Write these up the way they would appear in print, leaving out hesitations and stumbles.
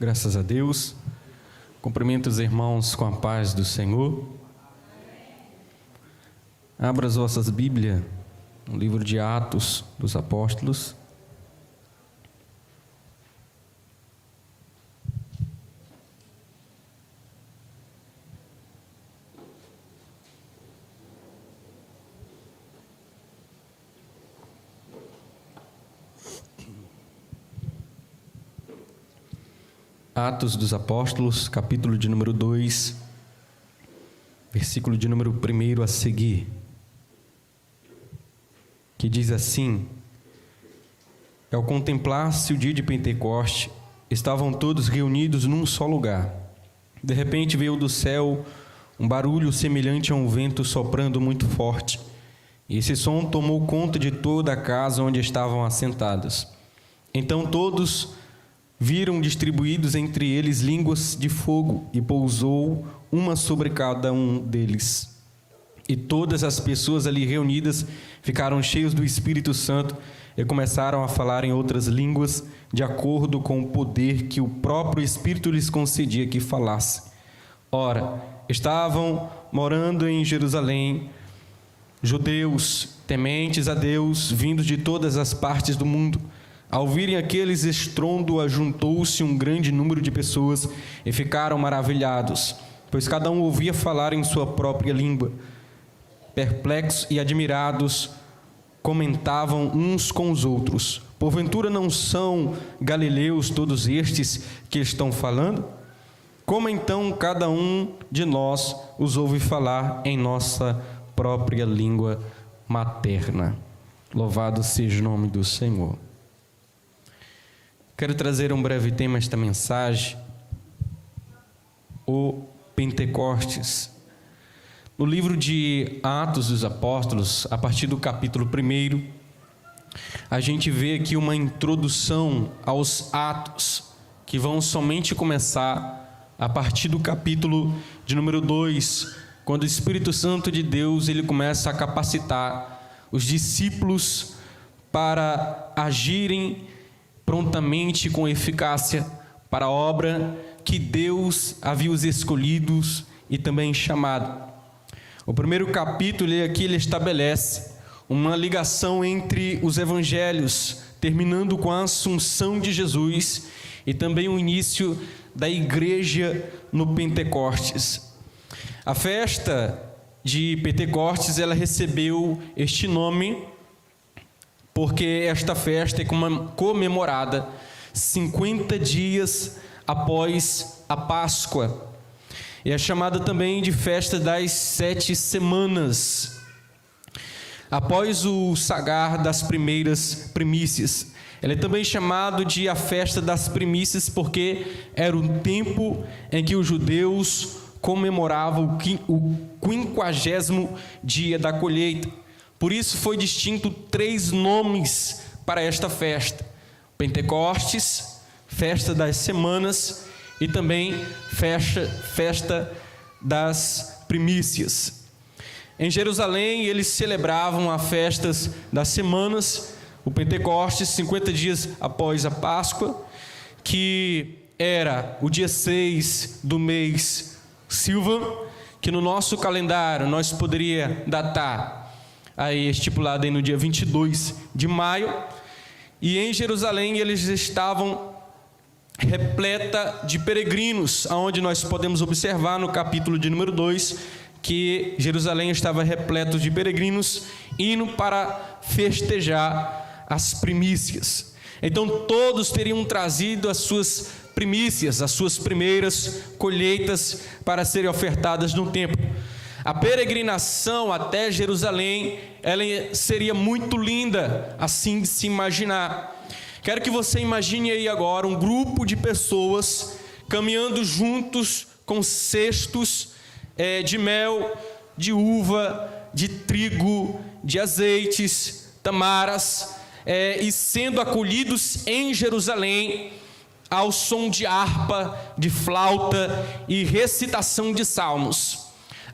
Graças a Deus. Cumprimento os irmãos com a paz do Senhor. Abra as vossas Bíblias no livro de Atos dos Apóstolos. Atos dos Apóstolos, capítulo de número 2, versículo de número 1 a seguir, que diz assim: ao contemplar-se o dia de Pentecoste, estavam todos reunidos num só lugar. De repente veio do céu um barulho semelhante a um vento soprando muito forte, e esse som tomou conta de toda a casa onde estavam assentados. Então todos viram distribuídos entre eles línguas de fogo, e pousou uma sobre cada um deles. E todas as pessoas ali reunidas ficaram cheios do Espírito Santo e começaram a falar em outras línguas, de acordo com o poder que o próprio Espírito lhes concedia que falasse. Ora, estavam morando em Jerusalém judeus tementes a Deus, vindos de todas as partes do mundo. Ao ouvirem aqueles estrondo, ajuntou-se um grande número de pessoas e ficaram maravilhados, pois cada um ouvia falar em sua própria língua. Perplexos e admirados, comentavam uns com os outros: porventura não são galileus todos estes que estão falando? Como então cada um de nós os ouve falar em nossa própria língua materna? Louvado seja o nome do Senhor. Quero trazer um breve tema a esta mensagem: o Pentecostes. No livro de Atos dos Apóstolos, a partir do capítulo 1, a gente vê aqui uma introdução aos Atos, que vão somente começar a partir do capítulo de número 2, quando o Espírito Santo de Deus ele começa a capacitar os discípulos para agirem prontamente, com eficácia, para a obra que Deus havia os escolhidos e também chamado. O primeiro capítulo aqui ele estabelece uma ligação entre os evangelhos, terminando com a assunção de Jesus e também o início da igreja no Pentecostes. A festa de Pentecostes ela recebeu este nome porque esta festa é comemorada 50 dias após a Páscoa. E é chamada também de festa das 7 semanas, após o sagar das primeiras primícias. Ela é também chamada de a festa das primícias porque era o tempo em que os judeus comemoravam o 50º dia da colheita. Por isso foi distinto 3 nomes para esta festa: Pentecostes, festa das semanas e também festa das primícias. Em Jerusalém eles celebravam as festas das semanas, o Pentecostes, 50 dias após a Páscoa, que era o dia 6 do mês Silvan, que no nosso calendário nós poderia datar aí estipulado aí no dia 22 de maio, e em Jerusalém eles estavam repleta de peregrinos, aonde nós podemos observar no capítulo de número 2, que Jerusalém estava repleto de peregrinos, indo para festejar as primícias. Então todos teriam trazido as suas primícias, as suas primeiras colheitas para serem ofertadas no templo. A peregrinação até Jerusalém, ela seria muito linda, assim de se imaginar. Quero que você imagine aí agora um grupo de pessoas caminhando juntos com cestos de mel, de uva, de trigo, de azeites, tamaras, e sendo acolhidos em Jerusalém ao som de harpa, de flauta e recitação de salmos.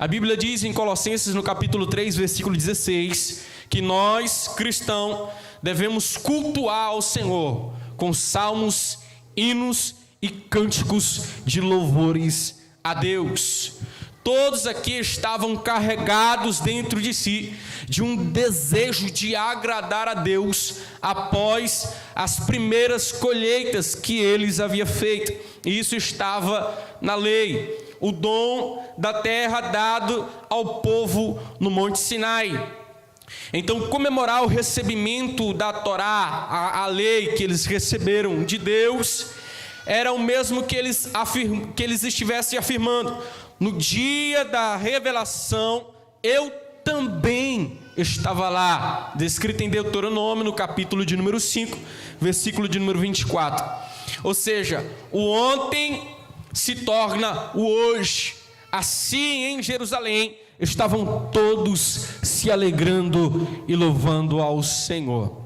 A Bíblia diz em Colossenses, no capítulo 3, versículo 16, que nós, cristãos, devemos cultuar ao Senhor com salmos, hinos e cânticos de louvores a Deus. Todos aqui estavam carregados dentro de si de um desejo de agradar a Deus após as primeiras colheitas que eles haviam feito. E isso estava na lei, o dom da terra dado ao povo no Monte Sinai. Então, comemorar o recebimento da Torá, a lei que eles receberam de Deus, era o mesmo que eles estivessem afirmando: no dia da revelação, eu também estava lá, descrito em Deuteronômio, no capítulo de número 5, versículo de número 24. Ou seja, o ontem se torna o hoje. Assim, em Jerusalém, estavam todos se alegrando e louvando ao Senhor.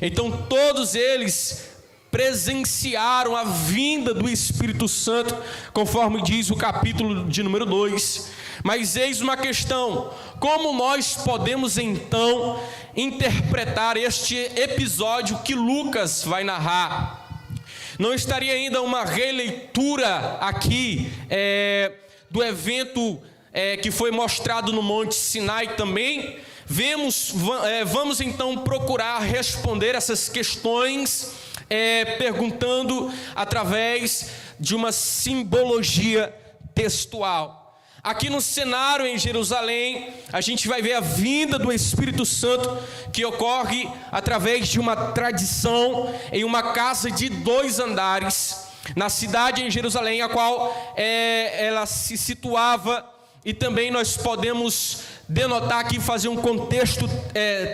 Então, todos eles presenciaram a vinda do Espírito Santo, conforme diz o capítulo de número 2. Mas eis uma questão: como nós podemos então interpretar este episódio que Lucas vai narrar? Não estaria ainda uma releitura aqui do evento que foi mostrado no Monte Sinai também? Vamos então procurar responder essas questões perguntando através de uma simbologia textual. Aqui no cenário em Jerusalém, a gente vai ver a vinda do Espírito Santo, que ocorre através de uma tradição em uma casa de 2 andares, na cidade em Jerusalém, a qual ela se situava. E também nós podemos denotar aqui, fazer um contexto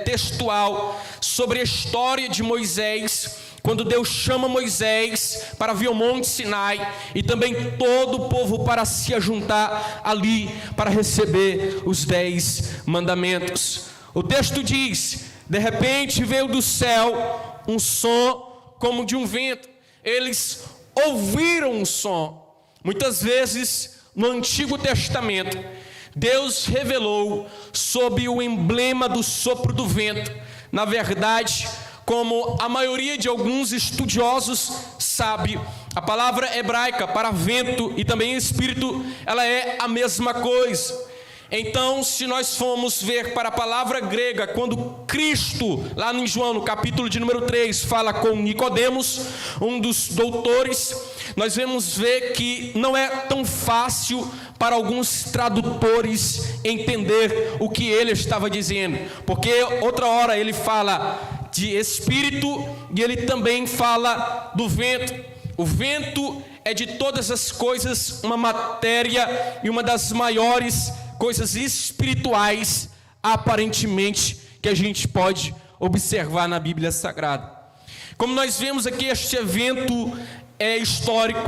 textual sobre a história de Moisés, quando Deus chama Moisés para vir ao Monte Sinai, e também todo o povo para se ajuntar ali, para receber os 10 mandamentos. O texto diz: de repente veio do céu um som como de um vento. Eles ouviram um som. Muitas vezes no Antigo Testamento, Deus revelou sob o emblema do sopro do vento. Na verdade, como a maioria de alguns estudiosos sabe, a palavra hebraica para vento e também espírito, ela é a mesma coisa. Então, se nós formos ver para a palavra grega, quando Cristo, lá em João, no capítulo de número 3, fala com Nicodemos, um dos doutores, nós vamos ver que não é tão fácil para alguns tradutores entender o que ele estava dizendo, porque outra hora ele fala de espírito e ele também fala do vento. O vento é de todas as coisas uma matéria e uma das maiores coisas espirituais, aparentemente, que a gente pode observar na Bíblia Sagrada. Como nós vemos aqui, este evento histórico,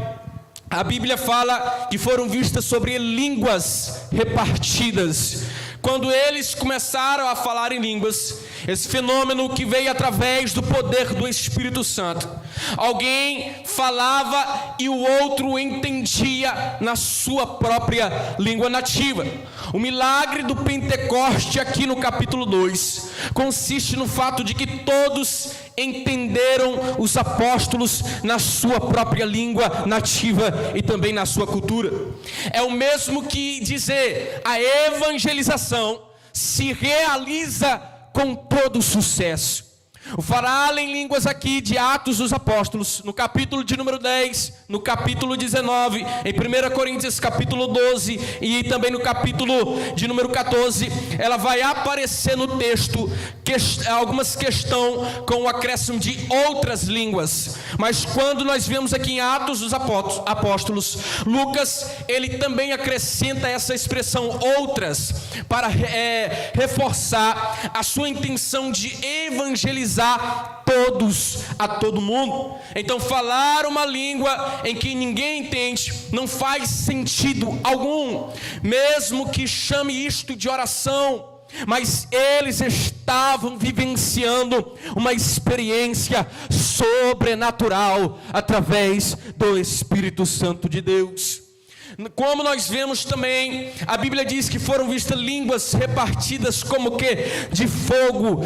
a Bíblia fala que foram vistas sobre ele línguas repartidas. Quando eles começaram a falar em línguas, esse fenômeno que veio através do poder do Espírito Santo, alguém falava e o outro entendia na sua própria língua nativa. O milagre do Pentecoste aqui no capítulo 2 consiste no fato de que todos entenderam os apóstolos na sua própria língua nativa e também na sua cultura. É o mesmo que dizer: a evangelização se realiza com todo sucesso. O falar em línguas aqui de Atos dos Apóstolos, no capítulo de número 10, no capítulo 19, em 1 Coríntios capítulo 12 e também no capítulo de número 14, ela vai aparecer no texto algumas questões com o acréscimo de outras línguas. Mas quando nós vemos aqui em Atos dos Apóstolos, Lucas, ele também acrescenta essa expressão outras, para reforçar a sua intenção de evangelizar todos, a todo mundo. Então, falar uma língua em que ninguém entende não faz sentido algum, mesmo que chame isto de oração. Mas eles estavam vivenciando uma experiência sobrenatural através do Espírito Santo de Deus. Como nós vemos também, a Bíblia diz que foram vistas línguas repartidas como que de fogo,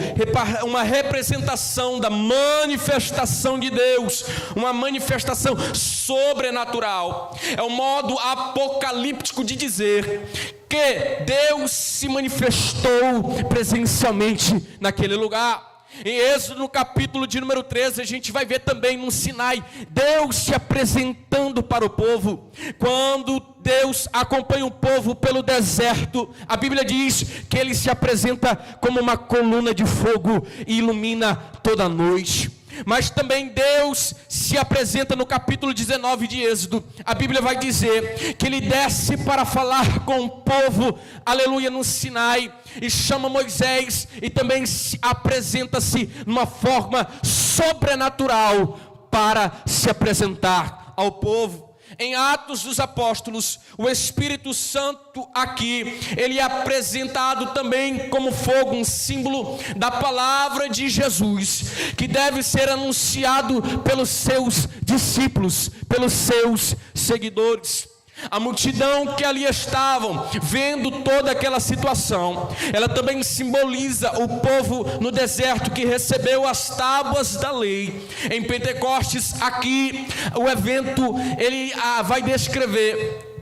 uma representação da manifestação de Deus, uma manifestação sobrenatural. É um modo apocalíptico de dizer que Deus se manifestou presencialmente naquele lugar. Em Êxodo, no capítulo de número 13, a gente vai ver também no Sinai, Deus se apresentando para o povo. Quando Deus acompanha o povo pelo deserto, a Bíblia diz que Ele se apresenta como uma coluna de fogo e ilumina toda a noite. Mas também Deus se apresenta no capítulo 19 de Êxodo. A Bíblia vai dizer que Ele desce para falar com o povo, aleluia, no Sinai, e chama Moisés, e também apresenta-se numa forma sobrenatural para se apresentar ao povo. Em Atos dos Apóstolos, o Espírito Santo aqui, ele é apresentado também como fogo, um símbolo da palavra de Jesus, que deve ser anunciado pelos seus discípulos, pelos seus seguidores. A multidão que ali estavam, vendo toda aquela situação, ela também simboliza o povo no deserto que recebeu as tábuas da lei. Em Pentecostes, aqui, o evento, ele vai descrever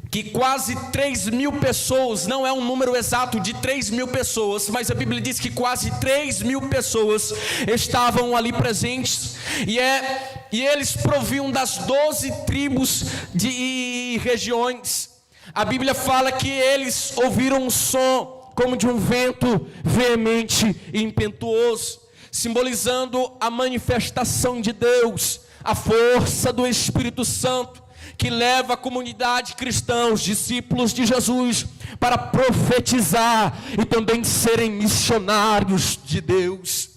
que quase 3.000 pessoas, não é um número exato de 3.000 pessoas, mas a Bíblia diz que quase 3.000 pessoas estavam ali presentes, e eles proviam das 12 tribos e regiões. A Bíblia fala que eles ouviram um som como de um vento veemente e impetuoso, simbolizando a manifestação de Deus, a força do Espírito Santo, que leva a comunidade cristã, os discípulos de Jesus, para profetizar e também serem missionários de Deus.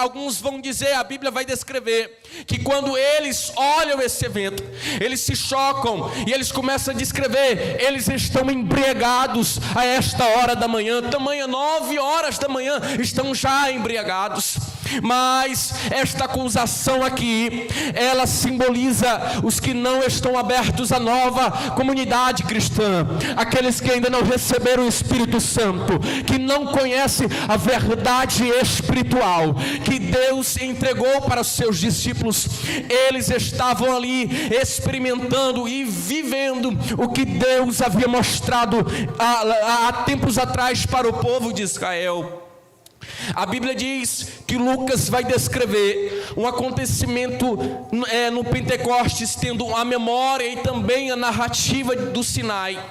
Alguns vão dizer, a Bíblia vai descrever, que quando eles olham esse evento, eles se chocam, e eles começam a descrever, eles estão embriagados a esta hora da manhã, tamanha 9 horas da manhã, estão já embriagados. Mas esta acusação aqui, ela simboliza os que não estão abertos à nova comunidade cristã, aqueles que ainda não receberam o Espírito Santo, que não conhecem a verdade espiritual que Deus entregou para os seus discípulos. Eles estavam ali experimentando e vivendo o que Deus havia mostrado há tempos atrás para o povo de Israel. A Bíblia diz que Lucas vai descrever um acontecimento no Pentecostes, tendo a memória e também a narrativa do Sinai.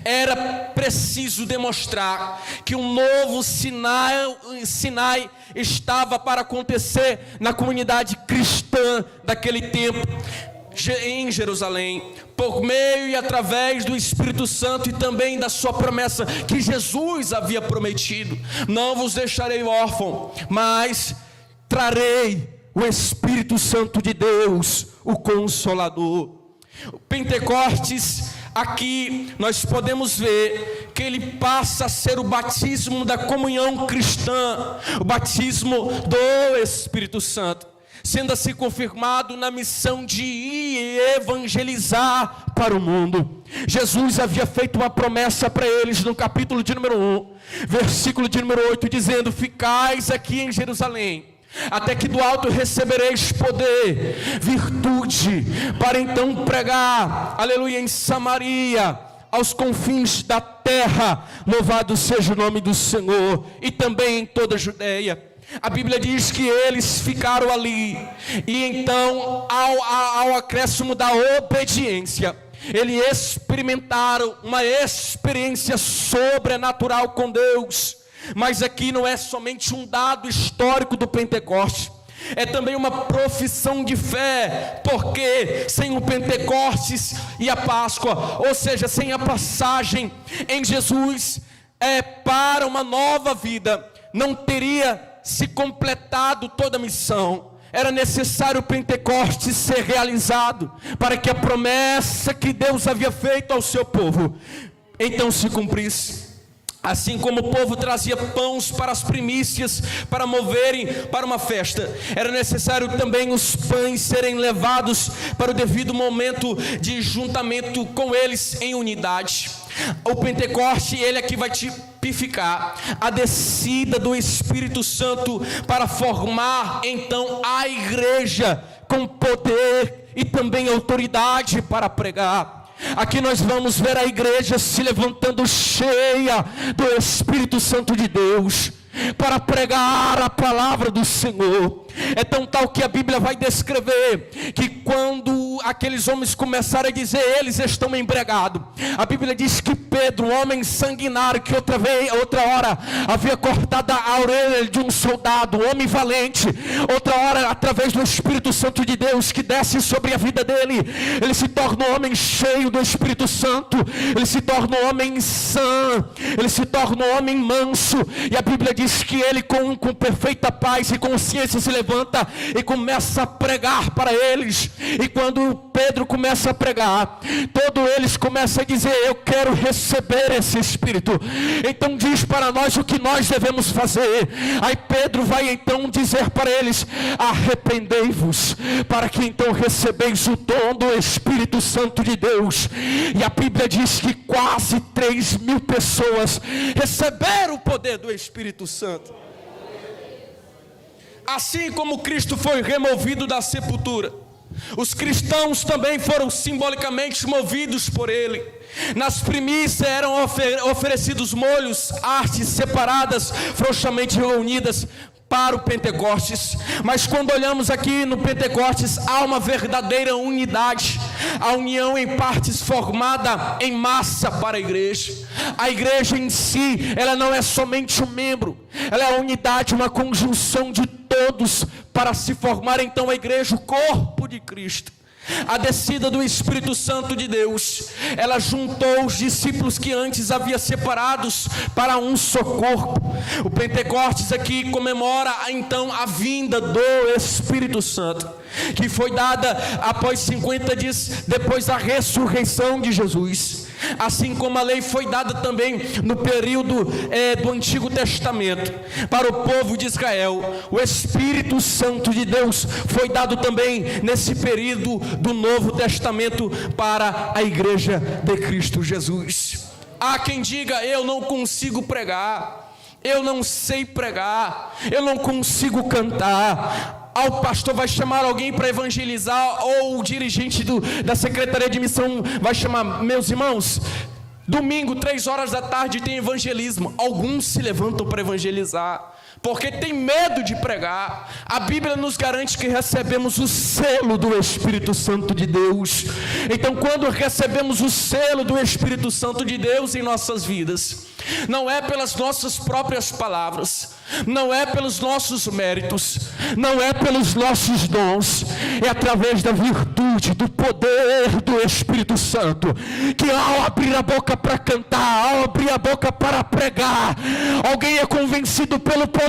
Era preciso demonstrar que um novo Sinai estava para acontecer na comunidade cristã daquele tempo, em Jerusalém, por meio e através do Espírito Santo e também da sua promessa que Jesus havia prometido: não vos deixarei órfão, mas trarei o Espírito Santo de Deus, o Consolador. O Pentecostes, aqui nós podemos ver que ele passa a ser o batismo da comunhão cristã, o batismo do Espírito Santo, sendo assim confirmado na missão de ir e evangelizar para o mundo. Jesus havia feito uma promessa para eles no capítulo de número 1, versículo de número 8, dizendo: ficais aqui em Jerusalém, até que do alto recebereis poder, virtude, para então pregar, aleluia, em Samaria, aos confins da terra, louvado seja o nome do Senhor, e também em toda a Judeia. A Bíblia diz que eles ficaram ali, e então ao acréscimo da obediência, eles experimentaram uma experiência sobrenatural com Deus. Mas aqui não é somente um dado histórico do Pentecostes, é também uma profissão de fé, porque sem o Pentecostes e a Páscoa, ou seja, sem a passagem em Jesus para uma nova vida, não teria se completado toda a missão. Era necessário o Pentecostes ser realizado, para que a promessa que Deus havia feito ao seu povo então se cumprisse. Assim como o povo trazia pães para as primícias, para moverem para uma festa, era necessário também os pães serem levados para o devido momento de juntamento com eles em unidade. O Pentecoste, ele aqui vai tipificar a descida do Espírito Santo para formar então a igreja com poder e também autoridade para pregar. Aqui nós vamos ver a igreja se levantando cheia do Espírito Santo de Deus para pregar a palavra do Senhor. É tão tal que a Bíblia vai descrever que quando aqueles homens começaram a dizer eles estão embriagados, a Bíblia diz que Pedro, um homem sanguinário que outra hora havia cortado a orelha de um soldado, um homem valente, outra hora através do Espírito Santo de Deus que desce sobre a vida dele, ele se torna um homem cheio do Espírito Santo, ele se torna um homem sã, ele se torna um homem manso, e a Bíblia diz que ele com perfeita paz e consciência se levanta e começa a pregar para eles. E quando Pedro começa a pregar, todos eles começam a dizer: eu quero receber esse Espírito. Então diz para nós o que nós devemos fazer. Aí Pedro vai então dizer para eles: arrependei-vos, para que então recebeis o dom do Espírito Santo de Deus. E a Bíblia diz que quase 3.000 pessoas receberam o poder do Espírito Santo. Assim como Cristo foi removido da sepultura, os cristãos também foram simbolicamente movidos por Ele. Nas primícias eram oferecidos molhos, hastes separadas, frouxamente reunidas para o Pentecostes. Mas quando olhamos aqui no Pentecostes, há uma verdadeira unidade, a união em partes formada em massa para a igreja. A igreja em si, ela não é somente um membro, ela é a unidade, uma conjunção de todos para se formar então a igreja, o corpo de Cristo. A descida do Espírito Santo de Deus, ela juntou os discípulos que antes havia separados para um só corpo. O Pentecostes aqui comemora então a vinda do Espírito Santo, que foi dada após 50 dias depois da ressurreição de Jesus. Assim como a lei foi dada também no período do Antigo Testamento para o povo de Israel, o Espírito Santo de Deus foi dado também nesse período do Novo Testamento para a igreja de Cristo Jesus. Há quem diga: eu não consigo pregar, eu não sei pregar, eu não consigo cantar. O pastor vai chamar alguém para evangelizar, ou o dirigente da Secretaria de Missão vai chamar: meus irmãos, domingo 3 horas da tarde tem evangelismo. Alguns se levantam para evangelizar porque tem medo de pregar. A Bíblia nos garante que recebemos o selo do Espírito Santo de Deus. Então, quando recebemos o selo do Espírito Santo de Deus em nossas vidas, não é pelas nossas próprias palavras, não é pelos nossos méritos, não é pelos nossos dons, é através da virtude, do poder do Espírito Santo, que ao abrir a boca para cantar, ao abrir a boca para pregar, alguém é convencido pelo poder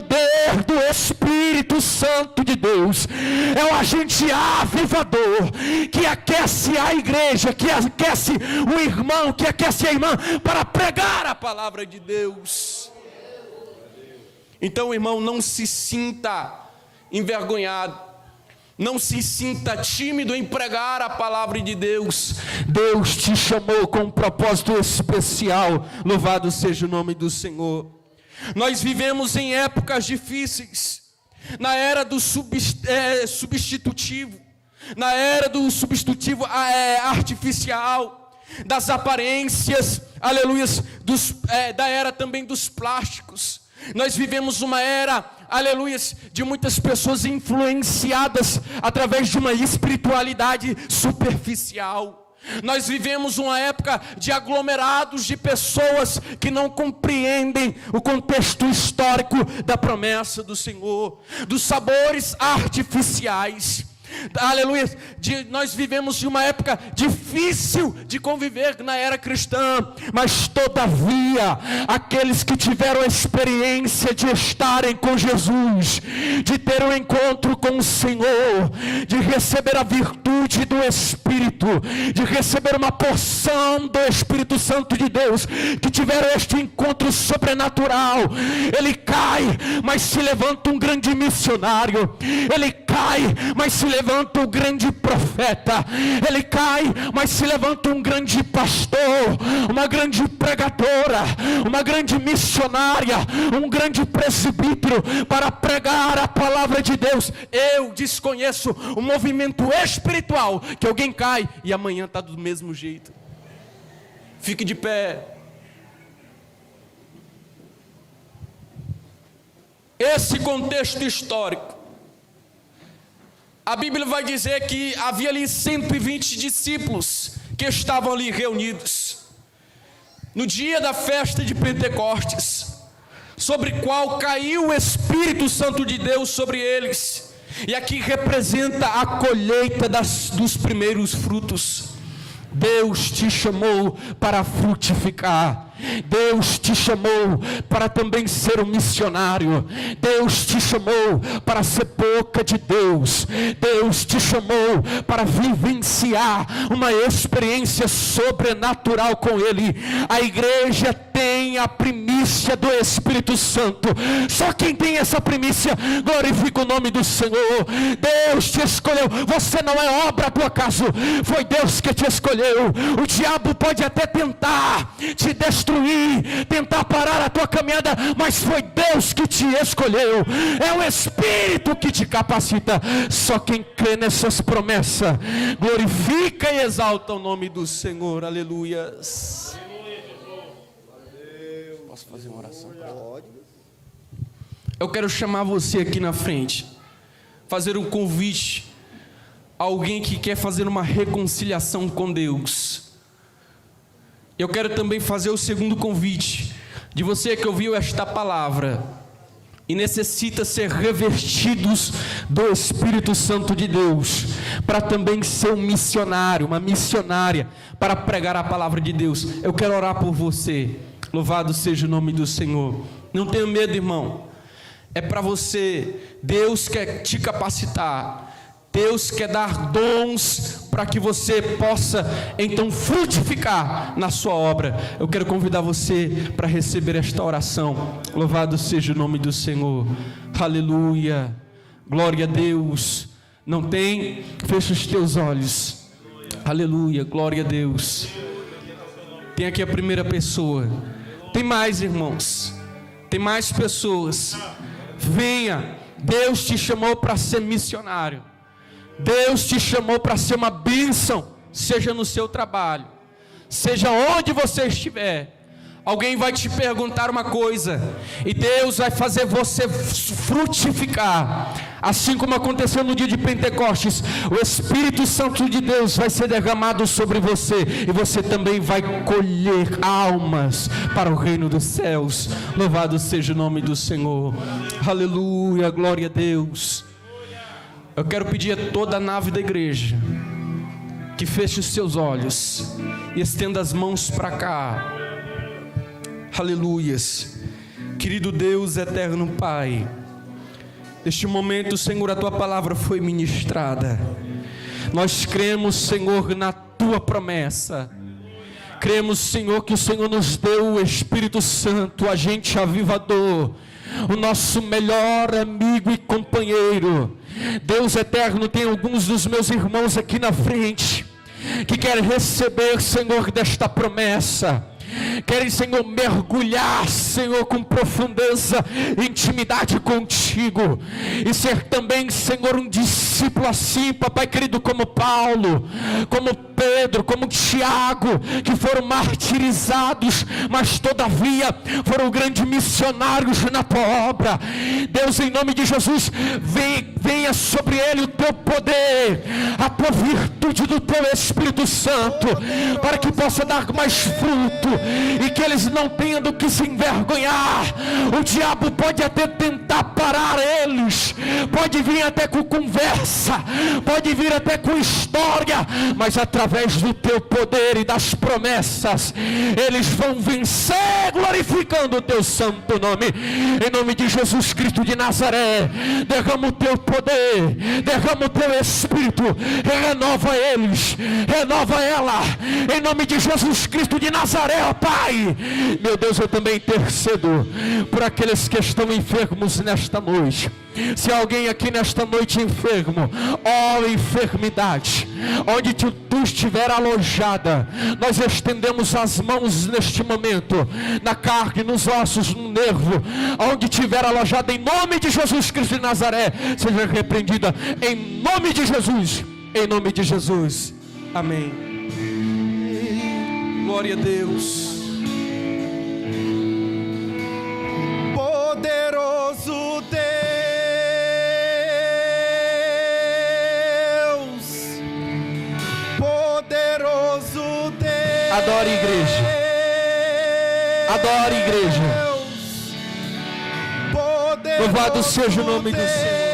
do Espírito Santo de Deus. É o agente avivador que aquece a igreja, que aquece o irmão, que aquece a irmã para pregar a palavra de Deus. Então, irmão, não se sinta envergonhado, não se sinta tímido em pregar a palavra de Deus. Deus te chamou com um propósito especial. Louvado seja o nome do Senhor. Nós vivemos em épocas difíceis, na era do substitutivo, na era do substitutivo artificial, das aparências, aleluias, da era também dos plásticos. Nós vivemos uma era, aleluias, de muitas pessoas influenciadas através de uma espiritualidade superficial. Nós vivemos uma época de aglomerados de pessoas que não compreendem o contexto histórico da promessa do Senhor, dos sabores artificiais. Aleluia, nós vivemos de uma época difícil de conviver na era cristã, mas todavia, aqueles que tiveram a experiência de estarem com Jesus, de ter um encontro com o Senhor, de receber a virtude plenitude do Espírito, de receber uma porção do Espírito Santo de Deus, que tiveram este encontro sobrenatural, ele cai, mas se levanta um grande missionário, ele cai, mas se levanta um grande profeta, ele cai, mas se levanta um grande pastor, uma grande pregadora, uma grande missionária, um grande presbítero, para pregar a palavra de Deus. Eu desconheço o movimento espiritual que alguém cai e amanhã está do mesmo jeito. Fique de pé. Esse contexto histórico, a Bíblia vai dizer que havia ali 120 discípulos que estavam ali reunidos no dia da festa de Pentecostes, sobre qual caiu o Espírito Santo de Deus sobre eles. E aqui representa a colheita dos primeiros frutos. Deus te chamou para frutificar. Deus te chamou para também ser um missionário. Deus te chamou para ser boca de Deus. Deus te chamou para vivenciar uma experiência sobrenatural com Ele. A igreja tem a primícia do Espírito Santo. Só quem tem essa primícia glorifica o nome do Senhor. Deus te escolheu. Você não é obra do acaso. Foi Deus que te escolheu. O diabo pode até tentar te destruir, tentar parar a tua caminhada, mas foi Deus que te escolheu. É o Espírito que te capacita. Só quem crê nessas promessas glorifica e exalta o nome do Senhor. Aleluias. Posso fazer uma oração? Eu quero chamar você aqui na frente, fazer um convite a alguém que quer fazer uma reconciliação com Deus. Eu quero também fazer o segundo convite, de você que ouviu esta palavra e necessita ser revestidos do Espírito Santo de Deus, para também ser um missionário, uma missionária, para pregar a palavra de Deus. Eu quero orar por você. Louvado seja o nome do Senhor. Não tenha medo, irmão. É para você. Deus quer te capacitar. Deus quer dar dons para que você possa então frutificar na sua obra. Eu quero convidar você para receber esta oração. Louvado seja o nome do Senhor. Aleluia. Glória a Deus. Não tem? Fecha os teus olhos. Aleluia. Glória a Deus. Tem aqui a primeira pessoa. Tem mais, irmãos. Tem mais pessoas. Venha. Deus te chamou para ser missionário. Deus te chamou para ser uma bênção, seja no seu trabalho, seja onde você estiver. Alguém vai te perguntar uma coisa, e Deus vai fazer você frutificar. Assim como aconteceu no dia de Pentecostes, o Espírito Santo de Deus vai ser derramado sobre você, e você também vai colher almas para o reino dos céus. Louvado seja o nome do Senhor. Aleluia, glória a Deus. Eu quero pedir a toda a nave da igreja que feche os seus olhos e estenda as mãos para cá. Aleluias. Querido Deus, eterno Pai, neste momento, Senhor, a Tua palavra foi ministrada. Nós cremos, Senhor, na Tua promessa. Cremos, Senhor, que o Senhor nos deu o Espírito Santo, o agente avivador, o nosso melhor amigo e companheiro. Deus eterno, tem alguns dos meus irmãos aqui na frente que querem receber, Senhor, desta promessa. Querem, Senhor, mergulhar, Senhor, com profundeza, intimidade contigo, e ser também, Senhor, um discípulo assim, papai querido, como Paulo, como Pedro, como Tiago, que foram martirizados, mas todavia foram grandes missionários na tua obra. Deus, em nome de Jesus, venha sobre ele o teu poder, a tua virtude do teu Espírito Santo, para que possa dar mais fruto, e que eles não tenham do que se envergonhar. O diabo pode até tentar parar eles, pode vir até com conversa, pode vir até com história, mas através através do teu poder e das promessas, eles vão vencer, glorificando o teu santo nome. Em nome de Jesus Cristo de Nazaré, derrama o teu poder, derrama o teu Espírito, renova eles, renova ela, em nome de Jesus Cristo de Nazaré, ó Pai. Meu Deus, eu também intercedo por aqueles que estão enfermos nesta noite. Se alguém aqui nesta noite enfermo, ó enfermidade, onde tu estiver alojada, nós estendemos as mãos neste momento, na carne, nos ossos, no nervo, onde estiver alojada, em nome de Jesus Cristo de Nazaré, seja repreendida, em nome de Jesus, em nome de Jesus, amém. Glória a Deus. Poderoso Deus, poderoso Deus. Adore, igreja. Adore, igreja. Louvado seja o nome do Senhor.